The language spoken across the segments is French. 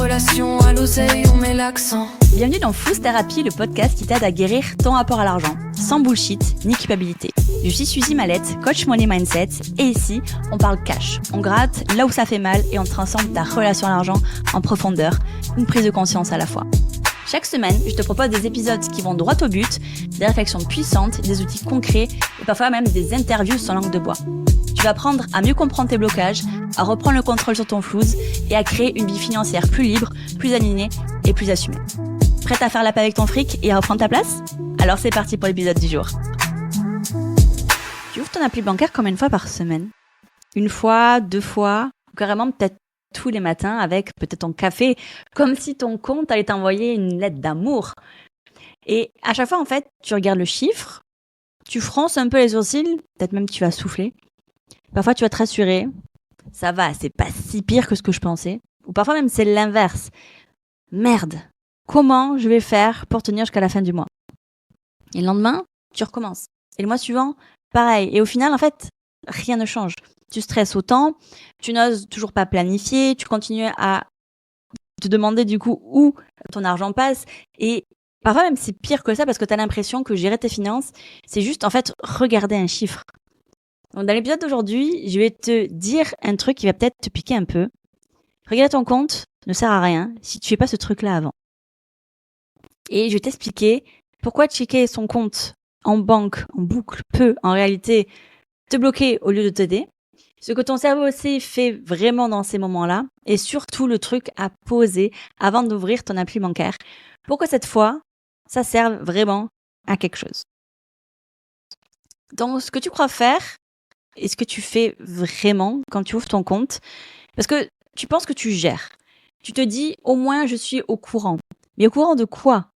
relation, à l'oseille, on met l'accent. Bienvenue dans Flouze Thérapie, le podcast qui t'aide à guérir ton rapport à l'argent, sans bullshit ni culpabilité. Je suis Suzy Mallette, coach money mindset, et ici, on parle cash. On gratte là où ça fait mal et on transforme ta relation à l'argent en profondeur, une prise de conscience à la fois. Chaque semaine, je te propose des épisodes qui vont droit au but, des réflexions puissantes, des outils concrets et parfois même des interviews sans langue de bois. Tu vas apprendre à mieux comprendre tes blocages, à reprendre le contrôle sur ton flouze et à créer une vie financière plus libre, plus alignée et plus assumée. Prête à faire la paix avec ton fric et à reprendre ta place ? Alors c'est parti pour l'épisode du jour. Tu ouvres ton appli bancaire combien de fois par semaine ? Une fois, deux fois, ou carrément peut-être tous les matins avec peut-être ton café, comme si ton compte allait t'envoyer une lettre d'amour. Et à chaque fois, en fait, tu regardes le chiffre, tu fronces un peu les sourcils, peut-être même tu vas souffler. Parfois, tu vas te rassurer. Ça va, c'est pas si pire que ce que je pensais. Ou parfois même, c'est l'inverse. Merde, comment je vais faire pour tenir jusqu'à la fin du mois ? Et le lendemain, tu recommences. Et le mois suivant, pareil. Et au final, en fait, rien ne change. Tu stresses autant, tu n'oses toujours pas planifier, tu continues à te demander du coup où ton argent passe. Et parfois même, c'est pire que ça parce que tu as l'impression que gérer tes finances, c'est juste en fait regarder un chiffre. Donc, dans l'épisode d'aujourd'hui, je vais te dire un truc qui va peut-être te piquer un peu. Regarder ton compte ne sert à rien si tu fais pas ce truc-là avant. Et je vais t'expliquer pourquoi checker son compte en banque, en boucle, peut en réalité te bloquer au lieu de t'aider. Ce que ton cerveau aussi fait vraiment dans ces moments-là. Et surtout le truc à poser avant d'ouvrir ton appli bancaire. Pour que cette fois, ça serve vraiment à quelque chose. Donc, ce que tu crois faire, et ce que tu fais vraiment quand tu ouvres ton compte, parce que tu penses que tu gères. Tu te dis, au moins, je suis au courant. Mais au courant de quoi ?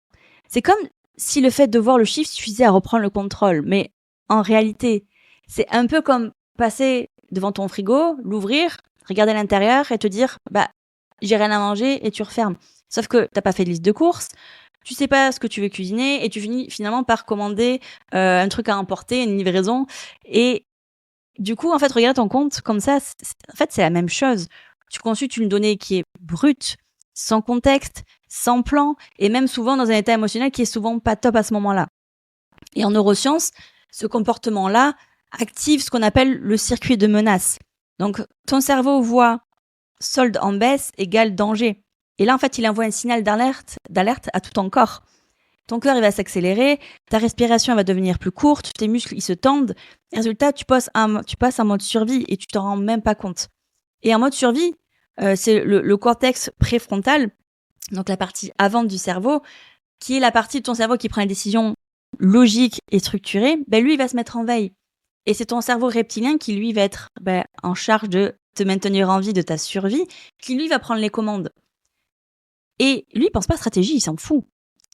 C'est comme si le fait de voir le chiffre suffisait à reprendre le contrôle. Mais en réalité, c'est un peu comme passer devant ton frigo, l'ouvrir, regarder à l'intérieur et te dire, j'ai rien à manger et tu refermes. Sauf que t'as pas fait de liste de courses, tu sais pas ce que tu veux cuisiner et tu finis finalement par commander un truc à emporter, une livraison. Et du coup, en fait, regarde ton compte comme ça, c'est la même chose. Tu consultes une donnée qui est brute, sans contexte, sans plan, et même souvent dans un état émotionnel qui est souvent pas top à ce moment-là. Et en neurosciences, ce comportement-là active ce qu'on appelle le circuit de menace. Donc, ton cerveau voit solde en baisse égale danger. Et là, en fait, il envoie un signal d'alerte à tout ton corps. Ton cœur, il va s'accélérer, ta respiration elle va devenir plus courte, tes muscles, ils se tendent. Résultat, tu passes en mode survie et tu t'en rends même pas compte. Et en mode survie, c'est le cortex préfrontal, donc la partie avant du cerveau, qui est la partie de ton cerveau qui prend les décisions logiques et structurées, lui, il va se mettre en veille. Et c'est ton cerveau reptilien qui, lui, va être en charge de te maintenir en vie, de ta survie, qui, lui, va prendre les commandes. Et lui, il pense pas stratégie, il s'en fout.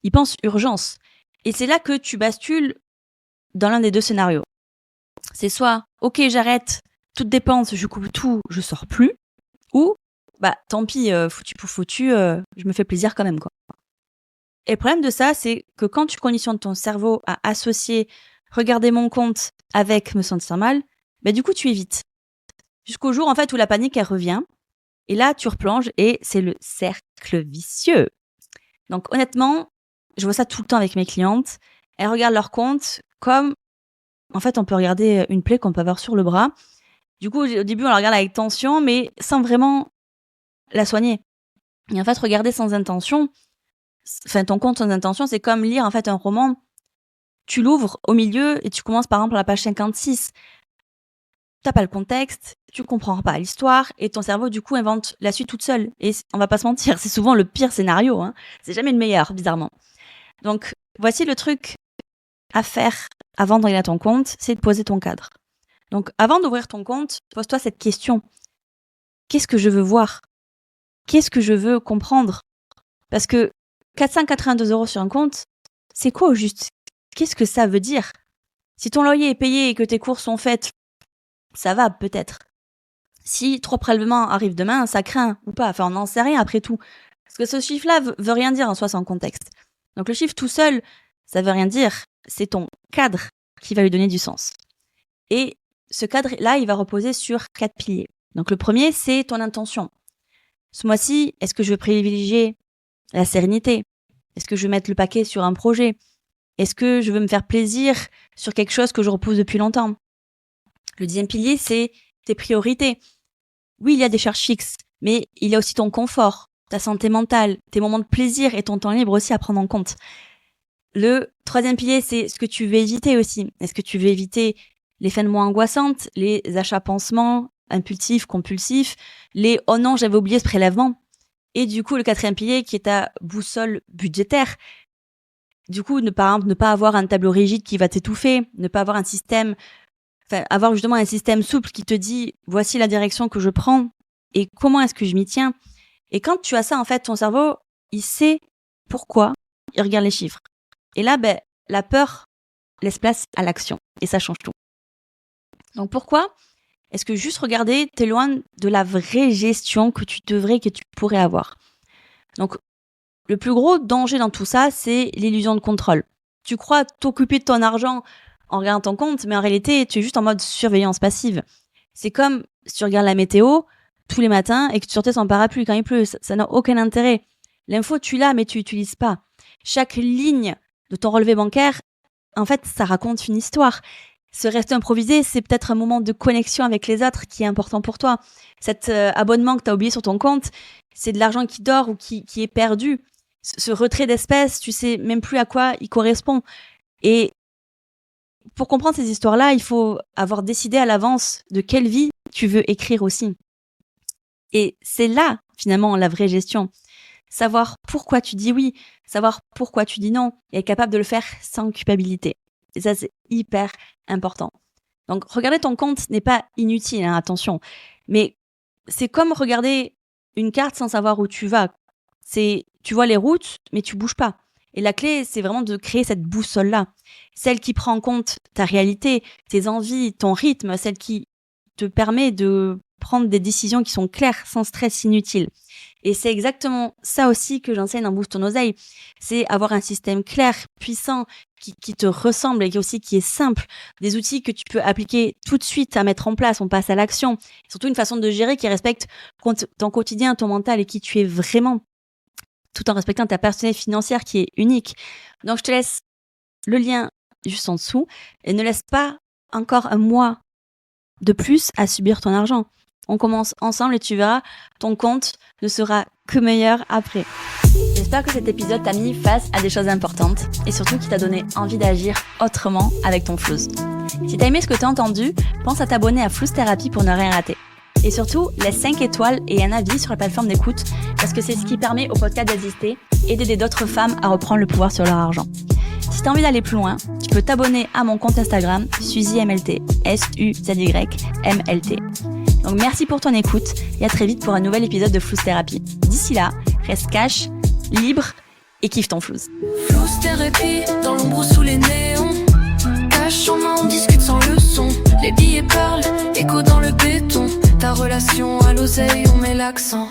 Il pense urgence. Et c'est là que tu bascules dans l'un des deux scénarios. C'est soit, ok, j'arrête, toute dépense, je coupe tout, je sors plus. Ou, tant pis, foutu pour foutu, je me fais plaisir quand même, quoi. Et le problème de ça, c'est que quand tu conditionnes ton cerveau à associer regarder mon compte avec me sentir mal, du coup, tu évites. Jusqu'au jour, en fait, où la panique, elle revient. Et là, tu replonges et c'est le cercle vicieux. Donc, honnêtement, je vois ça tout le temps avec mes clientes. Elles regardent leur compte comme, en fait, on peut regarder une plaie qu'on peut avoir sur le bras. Du coup, au début, on la regarde avec tension, mais sans vraiment la soigner. Et en fait, regarder sans intention, ton compte sans intention, c'est comme lire, en fait, un roman. Tu l'ouvres au milieu et tu commences, par exemple, à la page 56. T'as pas le contexte, tu comprends pas l'histoire et ton cerveau, du coup, invente la suite toute seule. Et on va pas se mentir, c'est souvent le pire scénario, hein. C'est jamais le meilleur, bizarrement. Donc, voici le truc à faire avant de regarder ton compte, c'est de poser ton cadre. Donc, avant d'ouvrir ton compte, pose-toi cette question. Qu'est-ce que je veux voir ? Qu'est-ce que je veux comprendre ? Parce que 482 € sur un compte, c'est quoi au juste ? Qu'est-ce que ça veut dire ? Si ton loyer est payé et que tes courses sont faites, ça va peut-être. Si 3 prélèvements arrivent demain, ça craint ou pas. Enfin, on n'en sait rien après tout. Parce que ce chiffre-là veut rien dire en soi sans contexte. Donc le chiffre tout seul, ça veut rien dire. C'est ton cadre qui va lui donner du sens. Et ce cadre-là, il va reposer sur 4 piliers. Donc le premier, c'est ton intention. Ce mois-ci, est-ce que je veux privilégier la sérénité? Est-ce que je veux mettre le paquet sur un projet? Est-ce que je veux me faire plaisir sur quelque chose que je repousse depuis longtemps? Le 10e pilier, c'est tes priorités. Oui, il y a des charges fixes, mais il y a aussi ton confort, ta santé mentale, tes moments de plaisir et ton temps libre aussi à prendre en compte. Le 3e pilier, c'est ce que tu veux éviter aussi. Est-ce que tu veux éviter les fins de mois angoissantes, les achats pansements, impulsifs, compulsifs, les « oh non, j'avais oublié ce prélèvement ». Et du coup, le 4e pilier qui est ta boussole budgétaire. Du coup, par exemple, ne pas avoir un tableau rigide qui va t'étouffer, ne pas avoir un système, avoir justement un système souple qui te dit « voici la direction que je prends et comment est-ce que je m'y tiens ». Et quand tu as ça, en fait, ton cerveau, il sait pourquoi il regarde les chiffres. Et là, la peur laisse place à l'action et ça change tout. Donc pourquoi est-ce que juste regarder t'éloigne de la vraie gestion que tu pourrais avoir? Donc, le plus gros danger dans tout ça, c'est l'illusion de contrôle. Tu crois t'occuper de ton argent en regardant ton compte, mais en réalité, tu es juste en mode surveillance passive. C'est comme si tu regardes la météo tous les matins et que tu sortais sans parapluie quand il pleut. Ça n'a aucun intérêt. L'info, tu l'as, mais tu l'utilises pas. Chaque ligne de ton relevé bancaire, en fait, ça raconte une histoire. Ce reste improvisé, c'est peut-être un moment de connexion avec les autres qui est important pour toi. Cet abonnement que tu as oublié sur ton compte, c'est de l'argent qui dort ou qui est perdu. Ce retrait d'espèces, tu sais même plus à quoi il correspond. Et pour comprendre ces histoires-là, il faut avoir décidé à l'avance de quelle vie tu veux écrire aussi. Et c'est là, finalement, la vraie gestion. Savoir pourquoi tu dis oui, savoir pourquoi tu dis non, et être capable de le faire sans culpabilité. Et ça, c'est hyper important. Donc, regarder ton compte n'est pas inutile, hein, attention. Mais c'est comme regarder une carte sans savoir où tu vas. Tu vois les routes, mais tu bouges pas. Et la clé, c'est vraiment de créer cette boussole-là. Celle qui prend en compte ta réalité, tes envies, ton rythme, celle qui te permet de prendre des décisions qui sont claires, sans stress inutile. Et c'est exactement ça aussi que j'enseigne dans Boost ton oseille. C'est avoir un système clair, puissant, qui te ressemble et qui est simple. Des outils que tu peux appliquer tout de suite à mettre en place. On passe à l'action. Surtout une façon de gérer qui respecte ton quotidien, ton mental et qui tu es vraiment, tout en respectant ta personnalité financière qui est unique. Donc, je te laisse le lien juste en dessous et ne laisse pas encore un mois de plus à subir ton argent. On commence ensemble et tu verras, ton compte ne sera que meilleur après. J'espère que cet épisode t'a mis face à des choses importantes et surtout qu'il t'a donné envie d'agir autrement avec ton flouze. Si t'as aimé ce que t'as entendu, pense à t'abonner à Flouze Thérapie pour ne rien rater. Et surtout, laisse 5 étoiles et un avis sur la plateforme d'écoute parce que c'est ce qui permet au podcast d'exister et d'aider d'autres femmes à reprendre le pouvoir sur leur argent. Si t'as envie d'aller plus loin, tu peux t'abonner à mon compte Instagram, SuzyMLT, SUZYMLT. Donc merci pour ton écoute et à très vite pour un nouvel épisode de Flouze Thérapie. D'ici là, reste cash, libre et kiffe ton flouze. Flouze Thérapie, dans l'ombre sous les néons. Cache en main, on discute sans leçon. Les billets parlent, écho dans le béton. Ta relation à l'oseille, on met l'accent.